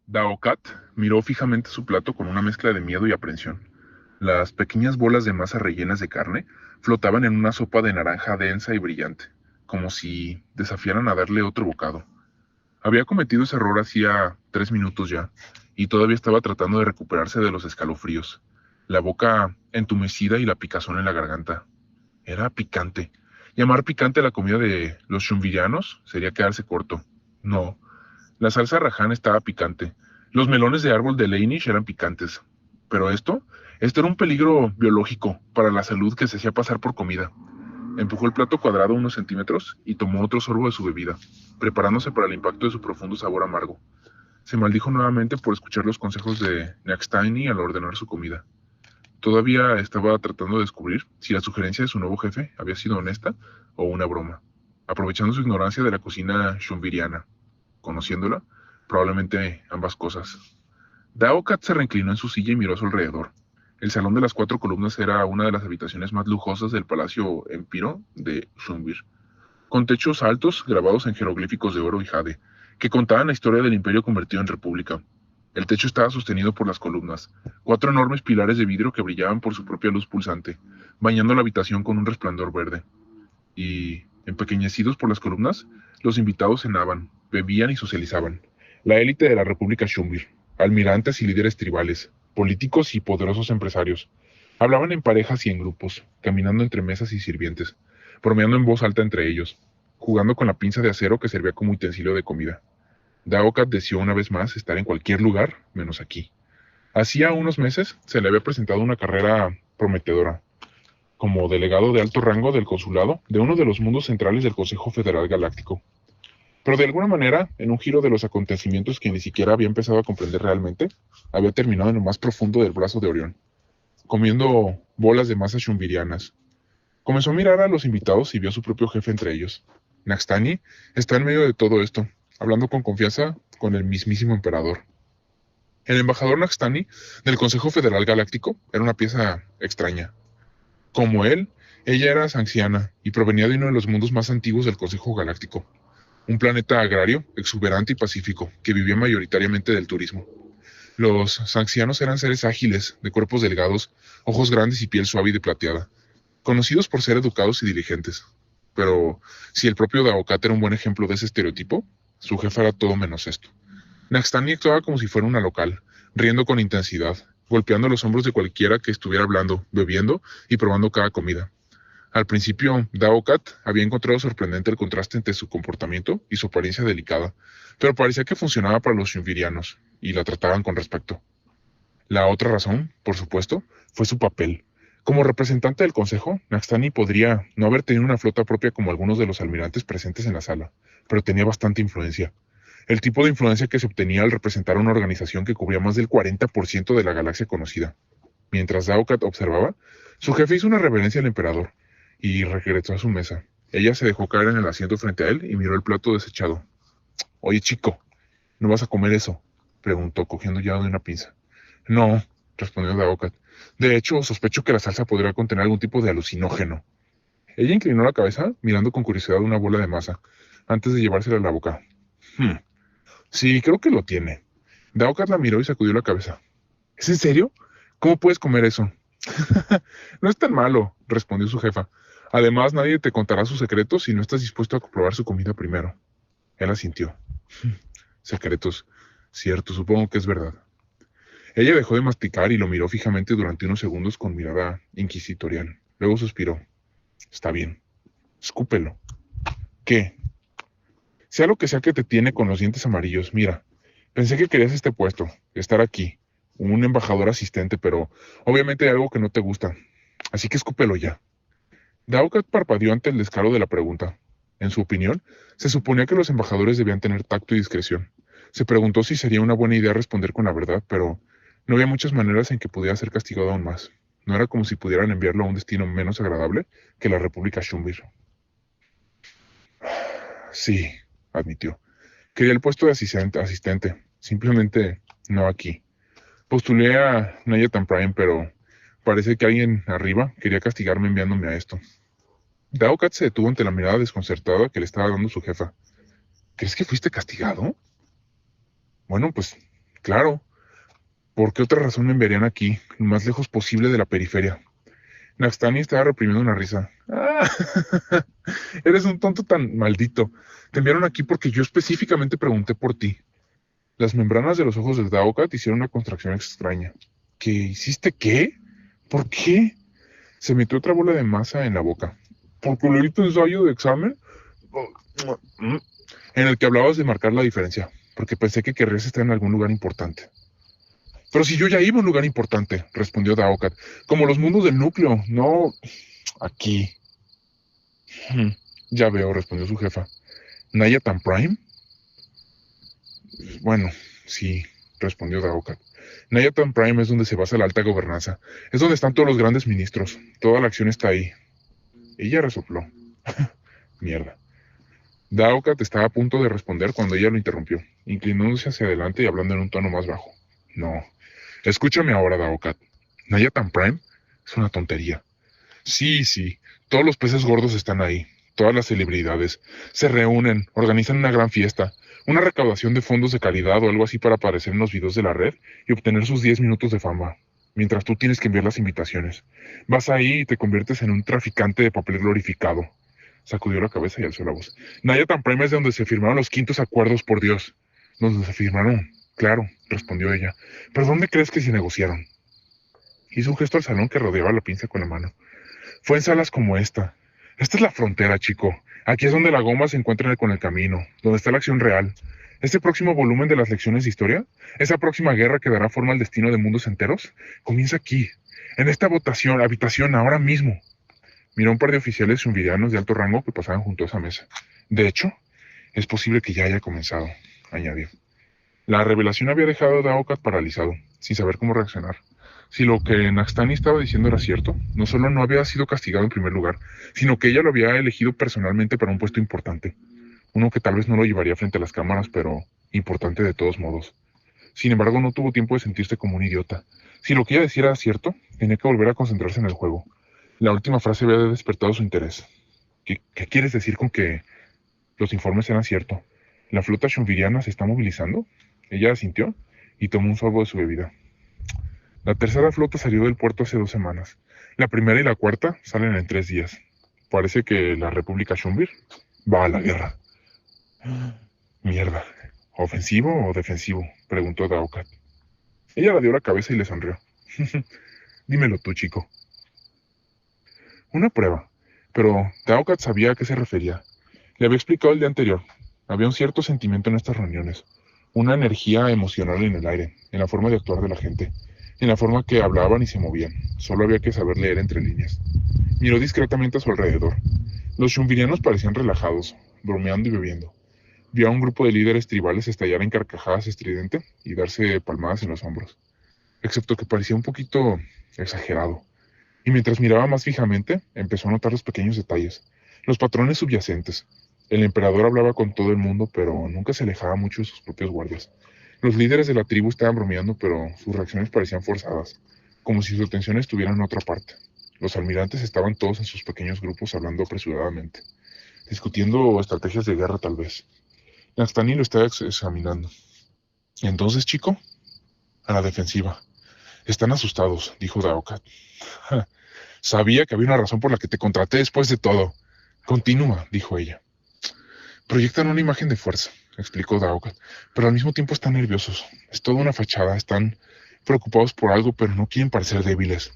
Daokat miró fijamente su plato con una mezcla de miedo y aprensión. Las pequeñas bolas de masa rellenas de carne flotaban en una sopa de naranja densa y brillante, como si desafiaran a darle otro bocado. Había cometido ese error hacía 3 minutos ya, y todavía estaba tratando de recuperarse de los escalofríos, la boca entumecida y la picazón en la garganta. Era picante. Llamar picante a la comida de los shumvillanos sería quedarse corto. No, la salsa raján estaba picante. Los melones de árbol de Leinish eran picantes. Pero esto era un peligro biológico para la salud que se hacía pasar por comida. Empujó el plato cuadrado unos centímetros y tomó otro sorbo de su bebida, preparándose para el impacto de su profundo sabor amargo. Se maldijo nuevamente por escuchar los consejos de Nextiny al ordenar su comida. Todavía estaba tratando de descubrir si la sugerencia de su nuevo jefe había sido honesta o una broma, aprovechando su ignorancia de la cocina shumviriana. Conociéndola, probablemente ambas cosas. Daokat se reinclinó en su silla y miró a su alrededor. El salón de las 4 columnas era una de las habitaciones más lujosas del palacio Empiro de Shumvir, con techos altos grabados en jeroglíficos de oro y jade, que contaban la historia del imperio convertido en república. El techo estaba sostenido por las columnas, 4 enormes pilares de vidrio que brillaban por su propia luz pulsante, bañando la habitación con un resplandor verde. Y, empequeñecidos por las columnas, los invitados cenaban, bebían y socializaban. La élite de la República Shumvir, almirantes y líderes tribales, políticos y poderosos empresarios, hablaban en parejas y en grupos, caminando entre mesas y sirvientes, bromeando en voz alta entre ellos, jugando con la pinza de acero que servía como utensilio de comida. Daokat deseó una vez más estar en cualquier lugar, menos aquí. Hacía unos meses se le había presentado una carrera prometedora, como delegado de alto rango del consulado de uno de los mundos centrales del Consejo Federal Galáctico. Pero de alguna manera, en un giro de los acontecimientos que ni siquiera había empezado a comprender realmente, había terminado en lo más profundo del brazo de Orión, comiendo bolas de masa shumvirianas. Comenzó a mirar a los invitados y vio a su propio jefe entre ellos. Naxtani está en medio de todo esto, hablando con confianza con el mismísimo emperador. El embajador Naxtani del Consejo Federal Galáctico era una pieza extraña. Como él, ella era anciana y provenía de uno de los mundos más antiguos del Consejo Galáctico, un planeta agrario, exuberante y pacífico, que vivía mayoritariamente del turismo. Los Sanxianos eran seres ágiles, de cuerpos delgados, ojos grandes y piel suave y de plateada, conocidos por ser educados y diligentes. Pero si el propio Daokat era un buen ejemplo de ese estereotipo, su jefa era todo menos esto. Naxtani actuaba como si fuera una local, riendo con intensidad, golpeando los hombros de cualquiera que estuviera hablando, bebiendo y probando cada comida. Al principio, Daokat había encontrado sorprendente el contraste entre su comportamiento y su apariencia delicada, pero parecía que funcionaba para los shumvirianos, y la trataban con respeto. La otra razón, por supuesto, fue su papel. Como representante del consejo, Naxtani podría no haber tenido una flota propia como algunos de los almirantes presentes en la sala, pero tenía bastante influencia. El tipo de influencia que se obtenía al representar a una organización que cubría más del 40% de la galaxia conocida. Mientras Daokat observaba, su jefe hizo una reverencia al emperador y regresó a su mesa. Ella se dejó caer en el asiento frente a él y miró el plato desechado. Oye, chico, ¿no vas a comer eso?, preguntó, cogiendo ya de una pinza. No, respondió Daokat. De hecho, sospecho que la salsa podría contener algún tipo de alucinógeno. Ella inclinó la cabeza, mirando con curiosidad una bola de masa, antes de llevársela a la boca. Hmm, sí, creo que lo tiene. Daokat la miró y sacudió la cabeza. ¿Es en serio? ¿Cómo puedes comer eso? No es tan malo, respondió su jefa. Además, nadie te contará sus secretos si no estás dispuesto a comprobar su comida primero. Él asintió. Secretos. Cierto, supongo que es verdad. Ella dejó de masticar y lo miró fijamente durante unos segundos con mirada inquisitorial. Luego suspiró. Está bien. Escúpelo. ¿Qué? Sea lo que sea que te tiene con los dientes amarillos, mira. Pensé que querías este puesto, estar aquí, un embajador asistente, pero obviamente hay algo que no te gusta. Así que escúpelo ya. Daukat parpadeó ante el descaro de la pregunta. En su opinión, se suponía que los embajadores debían tener tacto y discreción. Se preguntó si sería una buena idea responder con la verdad, pero no había muchas maneras en que pudiera ser castigado aún más. No era como si pudieran enviarlo a un destino menos agradable que la República Shumbir. Sí, admitió. Quería el puesto de asistente. Simplemente no aquí. Postulé a Nayatan Prime, pero parece que alguien arriba quería castigarme enviándome a esto. Daokat se detuvo ante la mirada desconcertada que le estaba dando su jefa. ¿Crees que fuiste castigado? Bueno, pues Claro, ¿por qué otra razón me enviarían aquí, lo más lejos posible de la periferia? Naxtani estaba reprimiendo una risa. ¡Ah! Eres un tonto tan maldito. Te enviaron aquí porque yo específicamente pregunté por ti. Las membranas de los ojos del Daokat hicieron una contracción extraña. ¿Qué hiciste qué? ¿Por qué? Se metió otra bola de masa en la boca. ¿Porque leí tu ensayo de examen? En el que hablabas de marcar la diferencia. Porque pensé que querrías estar en algún lugar importante. Pero si yo ya iba a un lugar importante, respondió Daokat. Como los mundos del núcleo, no aquí. Ya veo, respondió su jefa. ¿Nayatan Prime? Bueno, sí, respondió Daokat. Nayatan Prime es donde se basa la alta gobernanza. Es donde están todos los grandes ministros. Toda la acción está ahí. Ella resopló. Mierda. Daokat estaba a punto de responder cuando ella lo interrumpió, inclinándose hacia adelante y hablando en un tono más bajo. No. Escúchame ahora, Daokat. Nayatan Prime es una tontería. Sí, sí. Todos los peces gordos están ahí. Todas las celebridades. Se reúnen, organizan una gran fiesta, una recaudación de fondos de caridad o algo así para aparecer en los videos de la red y obtener sus 10 minutos de fama. Mientras tú tienes que enviar las invitaciones. Vas ahí y te conviertes en un traficante de papel glorificado. Sacudió la cabeza y alzó la voz. Nayatan Prime es de donde se firmaron los quintos acuerdos, por Dios. ¿Donde se firmaron? Claro, respondió ella. ¿Pero dónde crees que se negociaron? Hizo un gesto al salón que rodeaba la pinza con la mano. Fue en salas como esta. Esta es la frontera, chico. Aquí es donde la goma se encuentra con el camino, donde está la acción real. Este próximo volumen de las lecciones de historia, esa próxima guerra que dará forma al destino de mundos enteros, comienza aquí, en esta habitación, ahora mismo. Miró a un par de oficiales shumvirianos de alto rango que pasaban junto a esa mesa. De hecho, es posible que ya haya comenzado, añadió. La revelación había dejado a Daokat paralizado, sin saber cómo reaccionar. Si lo que Naxtani estaba diciendo era cierto, no solo no había sido castigado en primer lugar, sino que ella lo había elegido personalmente para un puesto importante. Uno que tal vez no lo llevaría frente a las cámaras, pero importante de todos modos. Sin embargo, no tuvo tiempo de sentirse como un idiota. Si lo que ella decía era cierto, tenía que volver a concentrarse en el juego. La última frase había despertado su interés. ¿Qué quieres decir con que los informes eran ciertos? ¿La flota shumviriana se está movilizando? Ella asintió y tomó un sorbo de su bebida. La tercera flota salió del puerto hace 2 semanas. La primera y la cuarta salen en 3 días. Parece que la República Shumvir va a la guerra. Mierda. ¿Ofensivo o defensivo? Preguntó Daokat. Ella la dio la cabeza y le sonrió. Dímelo tú, chico. Una prueba. Pero Daokat sabía a qué se refería. Le había explicado el día anterior. Había un cierto sentimiento en estas reuniones. Una energía emocional en el aire, en la forma de actuar de la gente, en la forma que hablaban y se movían. Solo había que saber leer entre líneas. Miró discretamente a su alrededor. Los shumvirianos parecían relajados, bromeando y bebiendo. Vio a un grupo de líderes tribales estallar en carcajadas estridentes y darse palmadas en los hombros. Excepto que parecía un poquito exagerado. Y mientras miraba más fijamente, empezó a notar los pequeños detalles, los patrones subyacentes. El emperador hablaba con todo el mundo, pero nunca se alejaba mucho de sus propios guardias. Los líderes de la tribu estaban bromeando, pero sus reacciones parecían forzadas, como si su atención estuviera en otra parte. Los almirantes estaban todos en sus pequeños grupos hablando apresuradamente, discutiendo estrategias de guerra tal vez. Naxtani lo estaba examinando. Entonces, chico, a la defensiva. Están asustados, dijo Daokat. Sabía que había una razón por la que te contraté después de todo. Continúa, dijo ella. Proyectan una imagen de fuerza, explicó Daokat, pero al mismo tiempo están nerviosos. Es toda una fachada, están preocupados por algo, pero no quieren parecer débiles.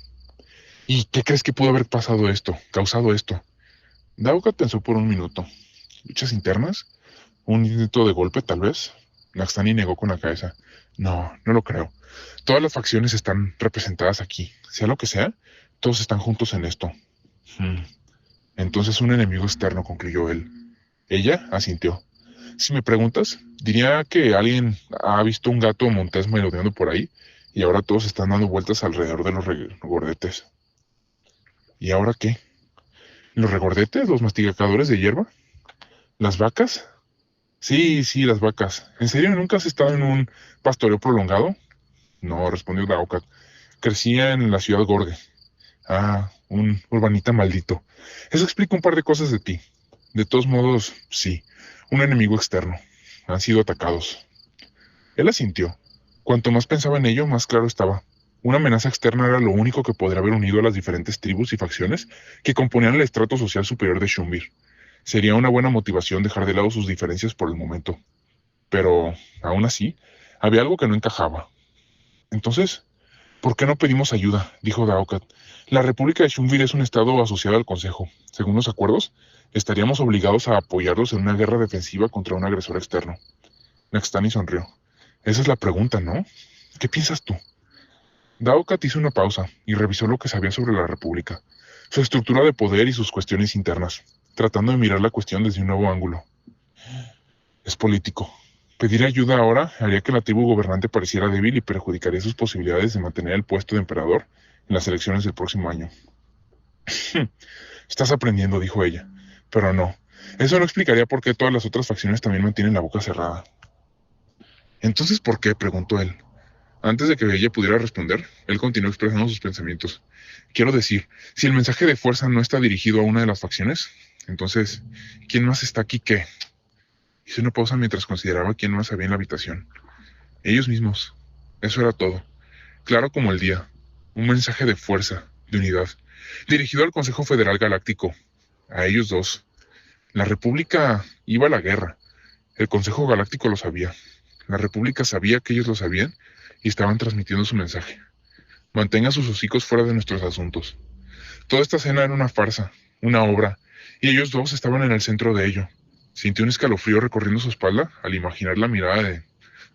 ¿Y qué crees que pudo haber causado esto? Daokat pensó por un minuto. ¿Luchas internas? ¿Un intento de golpe, tal vez? Naxtani negó con la cabeza. No, no lo creo. Todas las facciones están representadas aquí. Sea lo que sea, todos están juntos en esto. Entonces un enemigo externo, concluyó él. Ella asintió. Si me preguntas, diría que alguien ha visto un gato montés merodeando por ahí y ahora todos están dando vueltas alrededor de los regordetes. ¿Y ahora qué? ¿Los regordetes? ¿Los masticadores de hierba? ¿Las vacas? Sí, sí, las vacas. ¿En serio nunca has estado en un pastoreo prolongado? No, respondió Daokat. Crecía en la ciudad Gorge. Ah, un urbanita maldito. Eso explica un par de cosas de ti. De todos modos, sí, un enemigo externo. Han sido atacados. Él asintió. Cuanto más pensaba en ello, más claro estaba. Una amenaza externa era lo único que podría haber unido a las diferentes tribus y facciones que componían el estrato social superior de Shumir. Sería una buena motivación dejar de lado sus diferencias por el momento. Pero, aún así, había algo que no encajaba. Entonces, ¿por qué no pedimos ayuda?, dijo Daokat. La República de Shumir es un estado asociado al Consejo. Según los acuerdos, estaríamos obligados a apoyarlos en una guerra defensiva contra un agresor externo. Naxtani sonrió. Esa es la pregunta, ¿no? ¿Qué piensas tú? Daokat hizo una pausa y revisó lo que sabía sobre la República, su estructura de poder y sus cuestiones internas, tratando de mirar la cuestión desde un nuevo ángulo. Es político. Pedir ayuda ahora haría que la tribu gobernante pareciera débil y perjudicaría sus posibilidades de mantener el puesto de emperador en las elecciones del próximo año. Estás aprendiendo, dijo ella. Pero no. Eso no explicaría por qué todas las otras facciones también mantienen la boca cerrada. Entonces, ¿por qué?, preguntó él. Antes de que ella pudiera responder, él continuó expresando sus pensamientos. Quiero decir, si el mensaje de fuerza no está dirigido a una de las facciones, entonces, ¿quién más está aquí que...? Hizo una pausa mientras consideraba quién más había en la habitación. Ellos mismos. Eso era todo. Claro como el día. Un mensaje de fuerza, de unidad, dirigido al Consejo Federal Galáctico. A ellos dos. La República iba a la guerra. El Consejo Galáctico lo sabía. La República sabía que ellos lo sabían y estaban transmitiendo su mensaje. Mantenga sus hocicos fuera de nuestros asuntos. Toda esta cena era una farsa, una obra, y ellos dos estaban en el centro de ello. Sintió un escalofrío recorriendo su espalda al imaginar la mirada de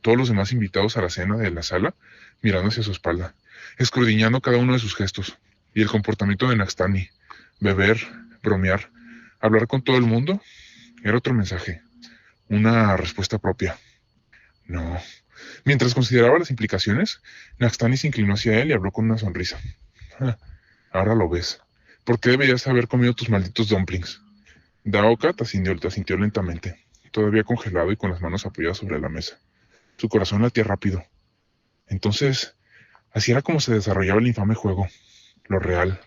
todos los demás invitados a la cena de la sala, mirando hacia su espalda, escudriñando cada uno de sus gestos, y el comportamiento de Naxtani. Beber, bromear, hablar con todo el mundo, era otro mensaje, una respuesta propia. No. Mientras consideraba las implicaciones, Naxtani se inclinó hacia él y habló con una sonrisa. Ahora lo ves. ¿Por qué deberías haber comido tus malditos dumplings? Daokat asintió lentamente, todavía congelado y con las manos apoyadas sobre la mesa. Su corazón latía rápido. Entonces, así era como se desarrollaba el infame juego. Lo real.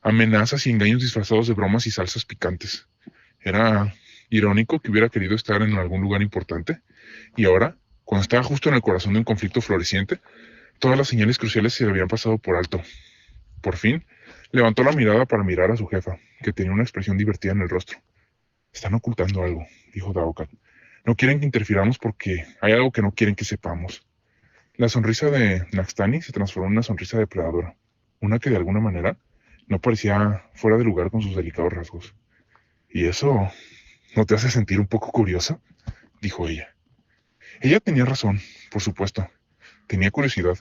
Amenazas y engaños disfrazados de bromas y salsas picantes. Era irónico que hubiera querido estar en algún lugar importante, y ahora, cuando estaba justo en el corazón de un conflicto floreciente, todas las señales cruciales se le habían pasado por alto. Por fin, levantó la mirada para mirar a su jefa, que tenía una expresión divertida en el rostro. Están ocultando algo, dijo Daokat. No quieren que interfiramos porque hay algo que no quieren que sepamos. La sonrisa de Naxtani se transformó en una sonrisa depredadora, una que de alguna manera no parecía fuera de lugar con sus delicados rasgos. ¿Y eso no te hace sentir un poco curiosa?, dijo ella. Ella tenía razón, por supuesto. Tenía curiosidad.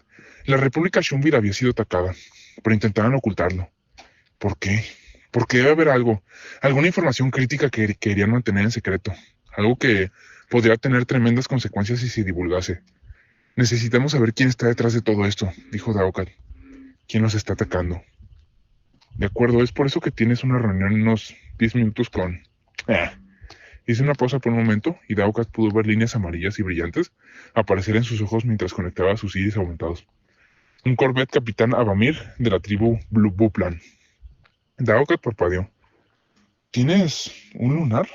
La República Shumir había sido atacada, pero intentaban ocultarlo. ¿Por qué? Porque debe haber algo, alguna información crítica que querían mantener en secreto, algo que podría tener tremendas consecuencias si se divulgase. Necesitamos saber quién está detrás de todo esto, dijo Daokat. ¿Quién nos está atacando? De acuerdo, es por eso que tienes una reunión en unos 10 minutos con... Hice una pausa por un momento y Daokat pudo ver líneas amarillas y brillantes aparecer en sus ojos mientras conectaba sus iris aumentados. Un Corvette Capitán Abamir de la tribu Blue Buplan. Daokat parpadeó. ¿Tienes un lunar?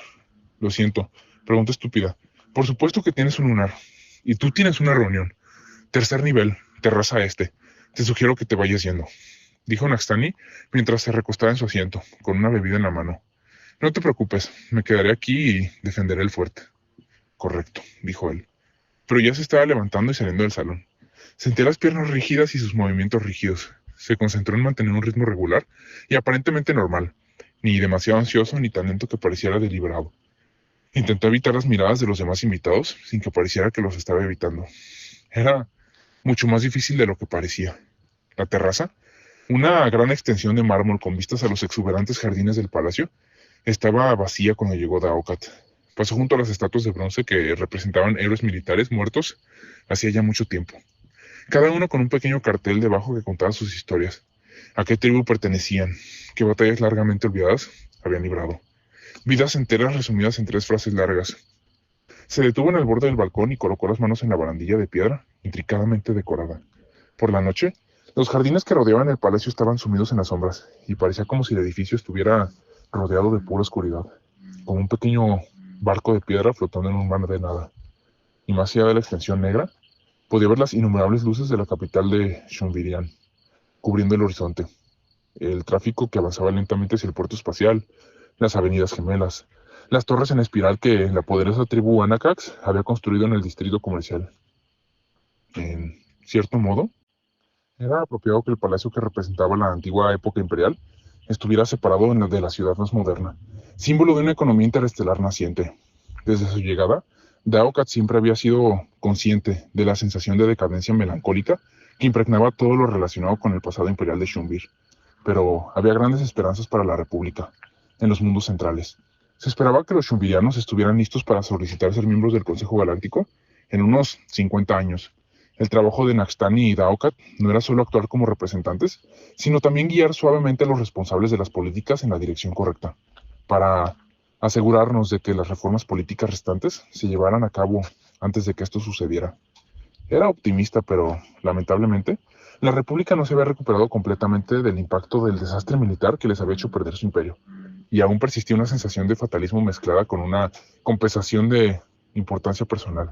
Lo siento, pregunta estúpida. Por supuesto que tienes un lunar. Y tú tienes una reunión. Tercer nivel, terraza este. Te sugiero que te vayas yendo, dijo Naxtani mientras se recostaba en su asiento, con una bebida en la mano. No te preocupes, me quedaré aquí y defenderé el fuerte. Correcto, dijo él. Pero ya se estaba levantando y saliendo del salón. Sentía las piernas rígidas y sus movimientos rígidos. Se concentró en mantener un ritmo regular y aparentemente normal, ni demasiado ansioso ni tan lento que pareciera deliberado. Intentó evitar las miradas de los demás invitados sin que pareciera que los estaba evitando. Era mucho más difícil de lo que parecía. La terraza, una gran extensión de mármol con vistas a los exuberantes jardines del palacio, estaba vacía cuando llegó Daokat. Pasó junto a las estatuas de bronce que representaban héroes militares muertos hacía ya mucho tiempo. Cada uno con un pequeño cartel debajo que contaba sus historias. A qué tribu pertenecían, qué batallas largamente olvidadas habían librado. Vidas enteras resumidas en 3 frases largas. Se detuvo en el borde del balcón y colocó las manos en la barandilla de piedra, intricadamente decorada. Por la noche, los jardines que rodeaban el palacio estaban sumidos en las sombras, y parecía como si el edificio estuviera rodeado de pura oscuridad, como un pequeño barco de piedra flotando en un mar de nada. Y más allá de la extensión negra, Podía ver las innumerables luces de la capital de Shumbirian, cubriendo el horizonte, el tráfico que avanzaba lentamente hacia el puerto espacial, las avenidas gemelas, las torres en espiral que la poderosa tribu Anakax había construido en el distrito comercial. En cierto modo, era apropiado que el palacio que representaba la antigua época imperial estuviera separado de la ciudad más moderna, símbolo de una economía interestelar naciente. Desde su llegada, Daokat siempre había sido consciente de la sensación de decadencia melancólica que impregnaba todo lo relacionado con el pasado imperial de Shumbir. Pero había grandes esperanzas para la República, en los mundos centrales. Se esperaba que los Shumbirianos estuvieran listos para solicitar ser miembros del Consejo Galáctico en unos 50 años. El trabajo de Naxtani y Daokat no era solo actuar como representantes, sino también guiar suavemente a los responsables de las políticas en la dirección correcta, para asegurarnos de que las reformas políticas restantes se llevaran a cabo antes de que esto sucediera. Era optimista, pero lamentablemente, la República no se había recuperado completamente del impacto del desastre militar que les había hecho perder su imperio, y aún persistía una sensación de fatalismo mezclada con una compensación de importancia personal.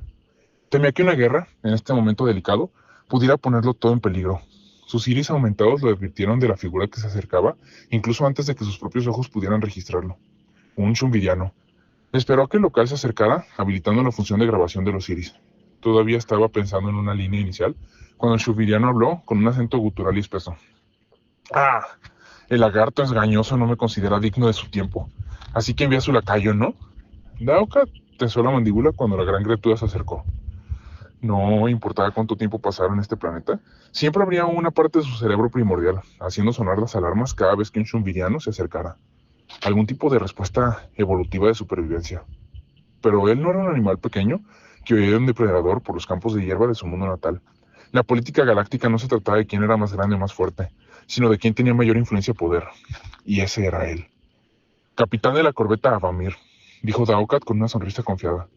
Temía que una guerra, en este momento delicado, pudiera ponerlo todo en peligro. Sus iris aumentados lo advirtieron de la figura que se acercaba, incluso antes de que sus propios ojos pudieran registrarlo. Un Shumbiriano. Esperó a que el local se acercara, habilitando la función de grabación de los iris. Todavía estaba pensando en una línea inicial, cuando el Shumbiriano habló con un acento gutural y espeso. ¡Ah! El lagarto engañoso no me considera digno de su tiempo, así que envía a su lacayo, ¿no? Daoka tensó la mandíbula cuando la gran criatura se acercó. No importaba cuánto tiempo pasara en este planeta, siempre habría una parte de su cerebro primordial, haciendo sonar las alarmas cada vez que un Shumbiriano se acercara. Algún tipo de respuesta evolutiva de supervivencia. Pero él no era un animal pequeño que huía de un depredador por los campos de hierba de su mundo natal. La política galáctica no se trataba de quién era más grande o más fuerte, sino de quién tenía mayor influencia y poder. Y ese era él. Capitán de la corbeta Avamir, dijo Daokat con una sonrisa confiada.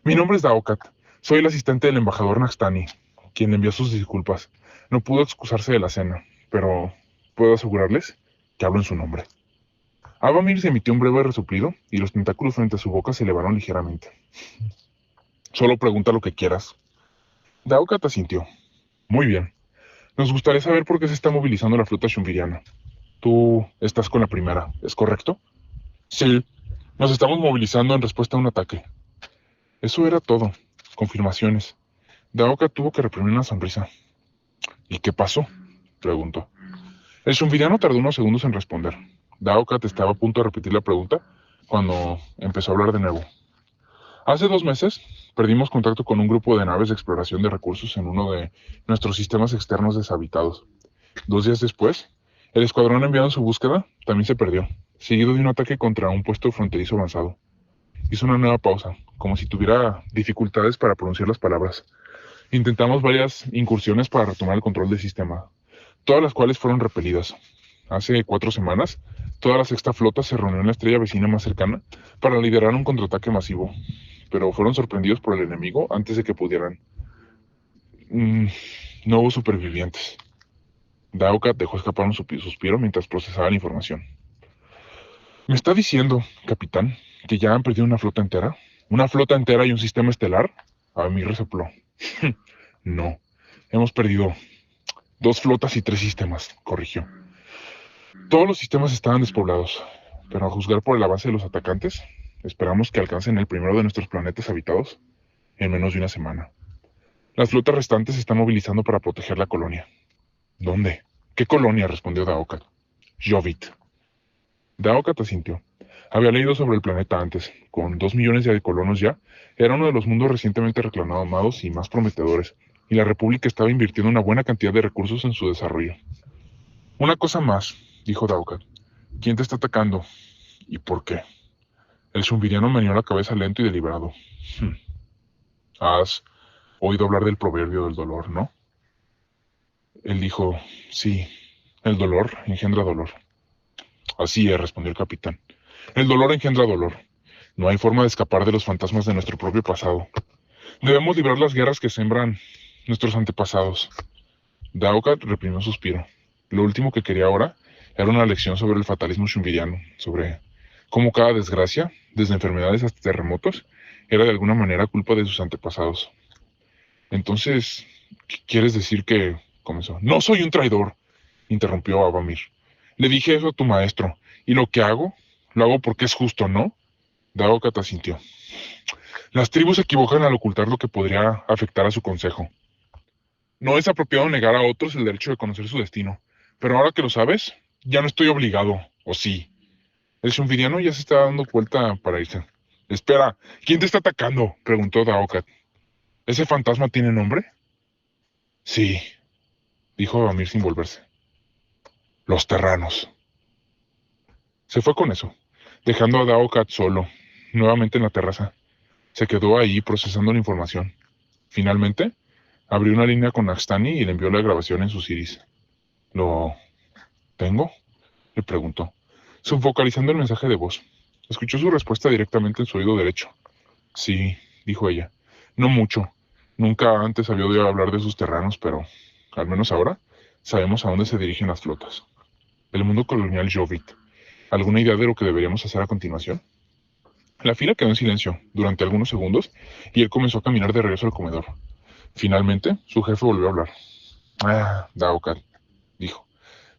Mi nombre es Daokat. Soy el asistente del embajador Naxtani, quien le envió sus disculpas. No pudo excusarse de la cena, pero puedo asegurarles que hablo en su nombre. Avamir se emitió un breve resoplido y los tentáculos frente a su boca se elevaron ligeramente. Solo pregunta lo que quieras. Daokat asintió. Muy bien. Nos gustaría saber por qué se está movilizando la flota shumbiriana. Tú estás con la primera, ¿es correcto? Sí. Nos estamos movilizando en respuesta a un ataque. Eso era todo. Confirmaciones. Daokat tuvo que reprimir una sonrisa. ¿Y qué pasó? Preguntó. El shumbiriano tardó unos segundos en responder. Daokat estaba a punto de repetir la pregunta cuando empezó a hablar de nuevo. Hace 2 meses perdimos contacto con un grupo de naves de exploración de recursos en uno de nuestros sistemas externos deshabitados. 2 días después, el escuadrón enviado en su búsqueda también se perdió, seguido de un ataque contra un puesto fronterizo avanzado. Hizo una nueva pausa, como si tuviera dificultades para pronunciar las palabras. Intentamos varias incursiones para retomar el control del sistema, todas las cuales fueron repelidas. Hace 4 semanas, toda la sexta flota se reunió en la estrella vecina más cercana para liderar un contraataque masivo, pero fueron sorprendidos por el enemigo antes de que pudieran. No hubo supervivientes. Daokat dejó escapar un suspiro mientras procesaba la información. ¿Me está diciendo, capitán, que ya han perdido una flota entera? ¿Una flota entera y un sistema estelar? A mí resopló. No, hemos perdido 2 flotas y 3 sistemas, corrigió. Todos los sistemas estaban despoblados, pero a juzgar por el avance de los atacantes, esperamos que alcancen el primero de nuestros planetas habitados en menos de una semana. Las flotas restantes se están movilizando para proteger la colonia. ¿Dónde? ¿Qué colonia?, respondió Daokat. Jovit. Daokat asintió. Había leído sobre el planeta antes. Con 2 millones de colonos ya, era uno de los mundos recientemente reclamados y más prometedores, y la República estaba invirtiendo una buena cantidad de recursos en su desarrollo. Una cosa más, dijo Daokat. ¿Quién te está atacando? ¿Y por qué? El shumbiriano meneó la cabeza lento y deliberado. Has oído hablar del proverbio del dolor, ¿no? Él dijo, sí, el dolor engendra dolor. Así es, respondió el capitán. El dolor engendra dolor. No hay forma de escapar de los fantasmas de nuestro propio pasado. Debemos librar las guerras que sembran nuestros antepasados. Daokat reprimió un suspiro. Lo último que quería ahora era una lección sobre el fatalismo shumbiriano, sobre cómo cada desgracia, desde enfermedades hasta terremotos, era de alguna manera culpa de sus antepasados. Entonces, ¿Quieres decir que...? Comenzó. No soy un traidor, interrumpió Abamir. Le dije eso a tu maestro, y lo que hago, lo hago porque es justo, ¿no? Daokat asintió. Las tribus se equivocan al ocultar lo que podría afectar a su consejo. No es apropiado negar a otros el derecho de conocer su destino, pero ahora que lo sabes, ya no estoy obligado, ¿o sí? El Shumvidiano ya se está dando vuelta para irse. Espera, ¿quién te está atacando? Preguntó Daokat. ¿Ese fantasma tiene nombre? Sí, dijo Abamir sin volverse. Los terranos. Se fue con eso, dejando a Daokat solo, nuevamente en la terraza. Se quedó ahí procesando la información. Finalmente, abrió una línea con Naxtani y le envió la grabación en sus iris. ¿Lo tengo? Le preguntó, subfocalizando el mensaje de voz. Escuchó su respuesta directamente en su oído derecho. Sí, dijo ella. No mucho. Nunca antes había oído hablar de sus terranos, pero, al menos ahora, sabemos a dónde se dirigen las flotas. El mundo colonial Jovit. ¿Alguna idea de lo que deberíamos hacer a continuación? La fila quedó en silencio durante algunos segundos y él comenzó a caminar de regreso al comedor. Finalmente, su jefe volvió a hablar. Daokat, dijo.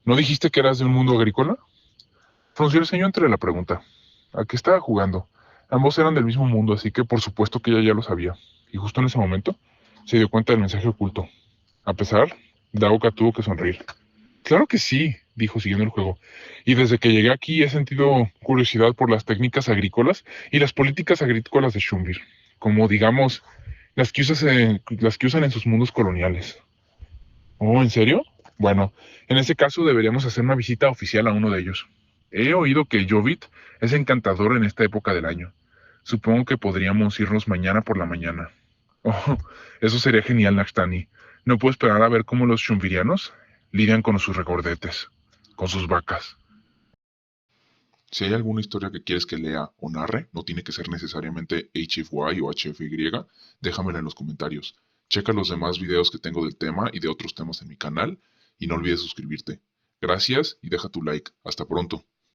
¿No dijiste que eras de un mundo agrícola? Frunció el ceño entre la pregunta. ¿A qué estaba jugando? Ambos eran del mismo mundo, así que por supuesto que ella ya lo sabía. Y justo en ese momento, se dio cuenta del mensaje oculto. A pesar, Daokat tuvo que sonreír. Claro que sí, dijo siguiendo el juego. Y desde que llegué aquí he sentido curiosidad por las técnicas agrícolas y las políticas agrícolas de Shumbir, como digamos las que usan en sus mundos coloniales. Oh, ¿en serio? Bueno, en ese caso deberíamos hacer una visita oficial a uno de ellos. He oído que Jovit es encantador en esta época del año. Supongo que podríamos irnos mañana por la mañana. Oh, eso sería genial, Naxtani. No puedo esperar a ver cómo los shumvirianos lidian con sus regordetes, con sus vacas. Si hay alguna historia que quieres que lea o narre, no tiene que ser necesariamente HFY o HFY, déjamela en los comentarios. Checa los demás videos que tengo del tema y de otros temas en mi canal y no olvides suscribirte. Gracias y deja tu like. Hasta pronto.